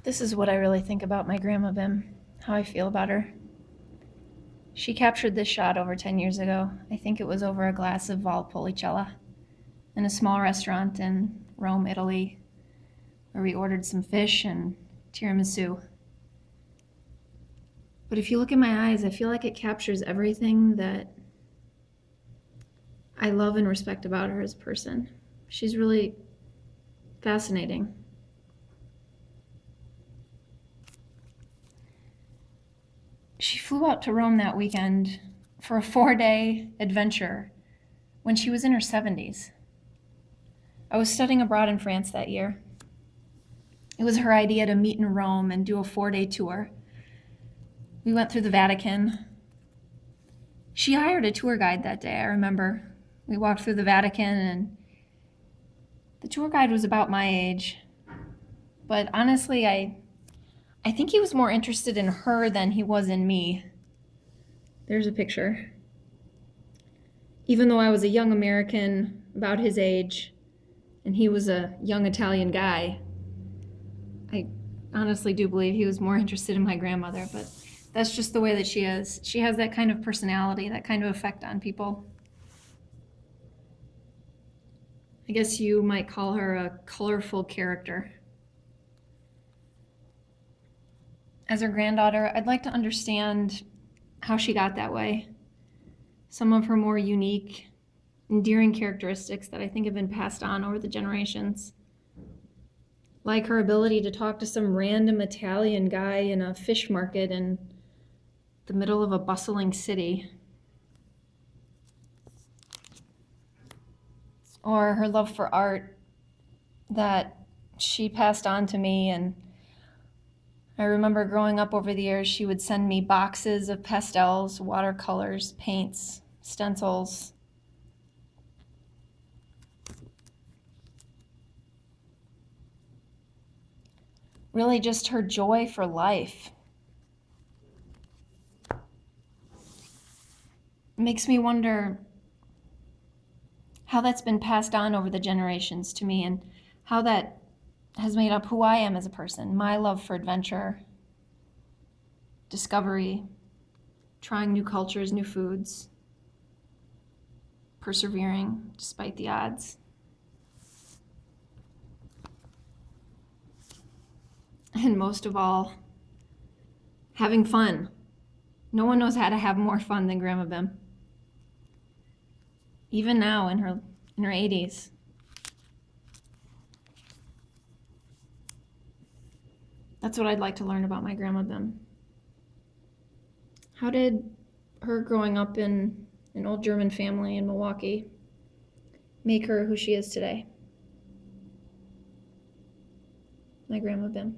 This is what I really think about my grandma Bim, how I feel about her. She captured this shot over 10 years ago. I think it was over a glass of Valpolicella in a small restaurant in Rome, Italy, where we ordered some fish and tiramisu. But if you look in my eyes, I feel like it captures everything that I love and respect about her as a person. She's really fascinating. She flew out to Rome that weekend for a 4-day adventure when she was in her 70s. I was studying abroad in France that year. It was her idea to meet in Rome and do a 4-day tour. We went through the Vatican. She hired a tour guide that day, I remember. We walked through the Vatican and the tour guide was about my age. But honestly, I think he was more interested in her than he was in me. There's a picture. Even though I was a young American about his age, and he was a young Italian guy, I honestly do believe he was more interested in my grandmother, but that's just the way that she is. She has that kind of personality, that kind of effect on people. I guess you might call her a colorful character. As her granddaughter, I'd like to understand how she got that way. Some of her more unique, endearing characteristics that I think have been passed on over the generations. Like her ability to talk to some random Italian guy in a fish market in the middle of a bustling city. Or her love for art that she passed on to me. And I remember growing up over the years, she would send me boxes of pastels, watercolors, paints, stencils. Really just her joy for life. It makes me wonder how that's been passed on over the generations to me and how that has made up who I am as a person. My love for adventure, discovery, trying new cultures, new foods, persevering despite the odds. And most of all, having fun. No one knows how to have more fun than Grandma Bim. Even now in her 80s. That's what I'd like to learn about my Grandma Bim. How did her growing up in an old German family in Milwaukee make her who she is today? My Grandma Bim.